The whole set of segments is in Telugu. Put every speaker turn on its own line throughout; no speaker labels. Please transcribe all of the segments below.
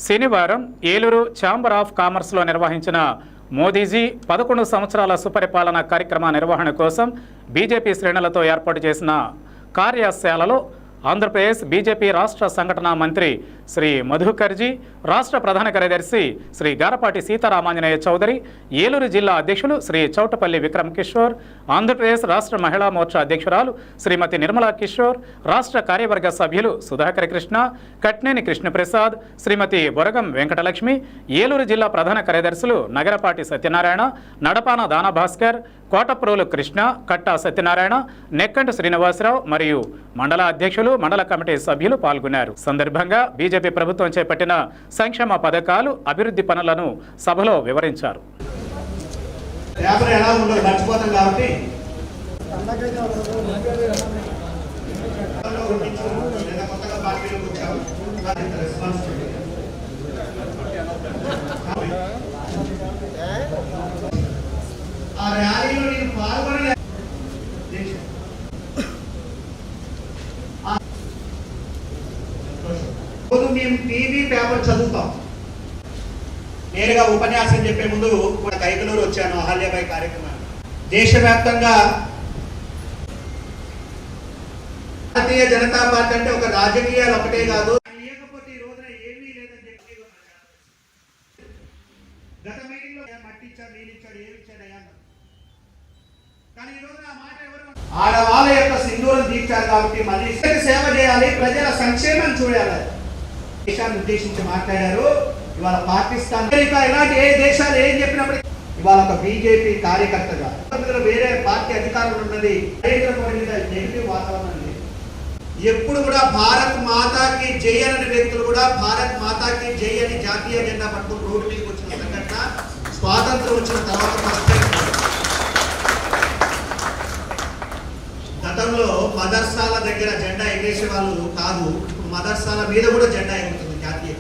శనివారం ఏలూరు ఛాంబర్ ఆఫ్ కామర్స్లో నిర్వహించిన మోదీజీ 11 సంవత్సరాల సుపరిపాలన కార్యక్రమ నిర్వహణ కోసం బీజేపీ శ్రేణులతో ఏర్పాటు చేసిన కార్యశాలలో ఆంధ్రప్రదేశ్ బీజేపీ రాష్ట్ర సంఘటనా మంత్రి శ్రీ మధుకర్జీ, రాష్ట్ర ప్రధాన కార్యదర్శి శ్రీ గారపాటి సీతారామాంజనేయ చౌదరి, ఏలూరు జిల్లా అధ్యక్షులు శ్రీ చౌటపల్లి విక్రమ్ కిషోర్, ఆంధ్రప్రదేశ్ రాష్ట్ర మహిళా మోర్చా అధ్యక్షురాలు శ్రీమతి నిర్మలా కిషోర్, రాష్ట్ర కార్యవర్గ సభ్యులు సుధాకర్ కృష్ణ, కట్నేని కృష్ణప్రసాద్, శ్రీమతి బొరగం వెంకటలక్ష్మి, ఏలూరు జిల్లా ప్రధాన కార్యదర్శులు నగరపాటి సత్యనారాయణ, నడపాన దానభాస్కర్, కోటప్రోలు కృష్ణ, కట్టా సత్యనారాయణ, నెక్కంటి శ్రీనివాసరావు మరియు మండల అధ్యక్షులు, మండల కమిటీ సభ్యులు పాల్గొన్నారు. సందర్భంగా బీజేపీ ప్రభుత్వం చేపట్టిన సంక్షేమ పథకాలు, అభివృద్ధి పనులను సభలో వివరించారు.
మేము టీవీ పేపర్ చదువుతాం. నేరుగా ఉపన్యాసం చెప్పే ముందు కైకలూరు వచ్చాను అహల్యాబాయి కార్యక్రమాన్ని. దేశవ్యాప్తంగా భారతీయ జనతా పార్టీ అంటే ఒక రాజకీయాలు ఒకటే కాదు, లేకపోతే ఈ రోజున ఏమీ లేదని చెప్పి గత మీటింగ్ లో మట్టిచ్చాడు, నీళ్ళిచ్చాడు, ఏమిచ్చాడయ్యా. కానీ ఈ రోజున ఆ మాట ఎవరు ఆడవాళ్ళ యొక్క సింధూరం తీర్చారు కాబట్టి మళ్ళీ సేవ చేయాలి, ప్రజల సంక్షేమం చూడాలి దేశాన్ని ఉద్దేశించి మాట్లాడారు. ఇవాళ పాకిస్తాన్, అమెరికా ఇలాంటి ఏ దేశాలు ఏం చెప్పినప్పుడు ఇవాళ ఒక బీజేపీ కార్యకర్తగా వేరే పార్టీ అధికారంలో ఉన్నది నరేంద్ర మోడీ మీద నెగిటివ్ వాతావరణం లేదు. ఎప్పుడు కూడా భారత్ మాతాకి జై అనే వ్యక్తులు కూడా భారత్ మాతాకి జై అని జాతీయ జెండా పట్టుకుని రోడ్డు మీదకి వచ్చిన సంఘటన స్వాతంత్రం వచ్చిన తర్వాత గతంలో మదర్సాల దగ్గర జెండా ఎగేసే వాళ్ళు కాదు, మదర్సాల మీద కూడా జెండా ఎగురుతుంది జాతీయ.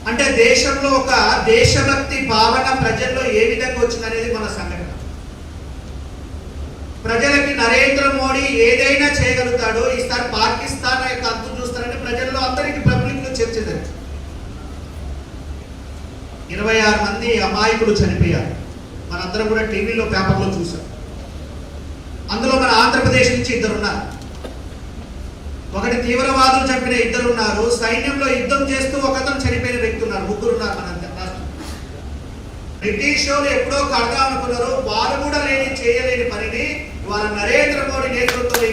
అంటే దేశంలో ఒక దేశభక్తి భావన ప్రజల్లో ఏ విధంగా వచ్చిందనేది మన సంఘటన. ప్రజలకి నరేంద్ర మోడీ ఏదైనా చేయగలుగుతాడో, ఈసారి పాకిస్తాన్ యొక్క అంతు చూస్తారని ప్రజల్లో అందరికీ పబ్లిక్ లో చర్చ జరిగింది. 26 మంది అమాయకులు చనిపోయారు. మనందరం కూడా టీవీలో పేపర్లో చూసాం. అందులో మన ఆంధ్రప్రదేశ్ నుంచి 2 ఉన్నారు. ఒకటి తీవ్రవాదులు చంపిన 2 ఉన్నారు. సైన్యంలో యుద్ధం చేస్తూ ఒకతను చనిపోయిన వ్యక్తి ఉన్నారు. 3 ఉన్నారు మన రాష్ట్రం. బ్రిటిష్ వాళ్ళు ఎప్పుడో కడదాం అనుకున్నారు. వారు కూడా చేయలేని పనిని వాళ్ళ నరేంద్ర మోడీ నేతృత్వంలో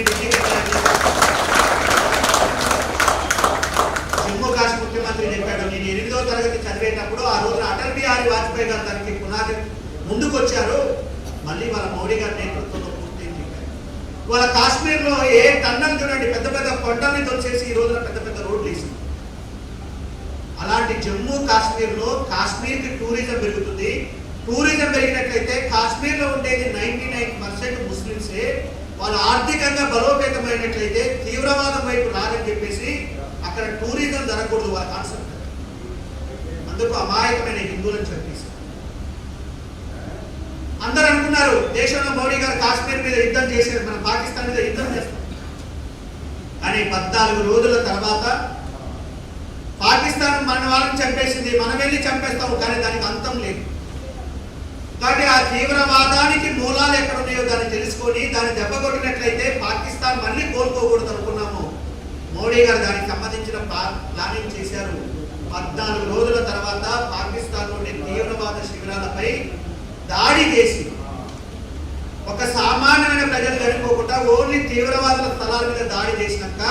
జమ్మూ కాశ్మీర్ ముఖ్యమంత్రి చెప్పాడు. నేను 8వ తరగతి చదివేటప్పుడు ఆ రోజున అటల్ బిహారీ వాజ్పేయి గారు దానికి పునాది ముందుకు వచ్చారు. మళ్ళీ వాళ్ళ మోడీ గారి నేతృత్వంలో వాళ్ళ కాశ్మీర్ లో ఏ టన్నల్ చూడండి, పెద్ద పెద్ద కొండల్ని తొలిచేసి ఈ రోజున పెద్ద పెద్ద రోడ్లు వేసింది. అలాంటి జమ్మూ కాశ్మీర్ లో కాశ్మీర్ కి టూరిజం పెరుగుతుంది. టూరిజం పెరిగినట్లయితే కాశ్మీర్ లో ఉండేది 99% ముస్లింసే. వాళ్ళు ఆర్థికంగా బలోపేతమైనట్లయితే తీవ్రవాదం వైపు రాదని చెప్పేసి అక్కడ టూరిజం జరగకూడదు వాళ్ళ కాన్సెప్ట్. అందుకు అమాయకమైన హిందువులను చంపేసి అందరూ అనుకున్నారు దేశంలో మోడీ గారు కాశ్మీర్ మీద యుద్ధం చేశారు, మన పాకిస్తాన్ మీద యుద్ధం చేస్తాం. కానీ 14 రోజుల తర్వాత పాకిస్తాన్ మన వాళ్ళని చంపేసింది, మనం వెళ్ళి చంపేస్తాము, కానీ దానికి అంతం లేదు. కాబట్టి ఆ తీవ్రవాదానికి మూలాలు ఎక్కడ ఉన్నాయో దాన్ని తెలుసుకొని దాన్ని దెబ్బకొట్టినట్లయితే పాకిస్తాన్ మళ్ళీ కోలుకోకూడదు అనుకున్నాము. మోడీ గారు దానికి సంబంధించిన ప్లానింగ్ చేశారు. 14 రోజుల తర్వాత పాకిస్తాన్లోని తీవ్రవాద శిబిరాలపై దాడి చేసి ఒక సామాన్యమైన ప్రజలు చనిపోకుండా ఓన్లీ తీవ్రవాదుల స్థలాల మీద దాడి చేసినాక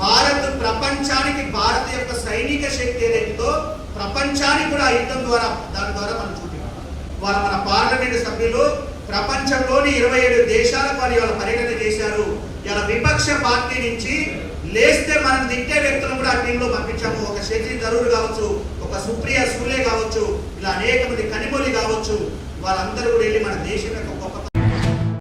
భారత్ ప్రపంచానికి భారత యొక్క సైనిక శక్తి ఏదైతుందో ప్రపంచానికి కూడా యుద్ధం ద్వారా దాని ద్వారా మనం చూపించాం. వాళ్ళ మన పార్లమెంటు సభ్యులు ప్రపంచంలోని 27 దేశాలకు వారి వాళ్ళ పర్యటన చేశారు. ఇలా విపక్ష పార్టీ నుంచి లేస్తే మనం తిట్టే వ్యక్తులను కూడా ఆ టీంలో పంపించాము. ఒక శశి థరూర్ కావచ్చు, ఒక సుప్రియా సూలే కావచ్చు, ఇలా అనేక మంది కనిమొలి కావచ్చు, వాళ్ళందరూ కూడా వెళ్ళి మన దేశం యొక్క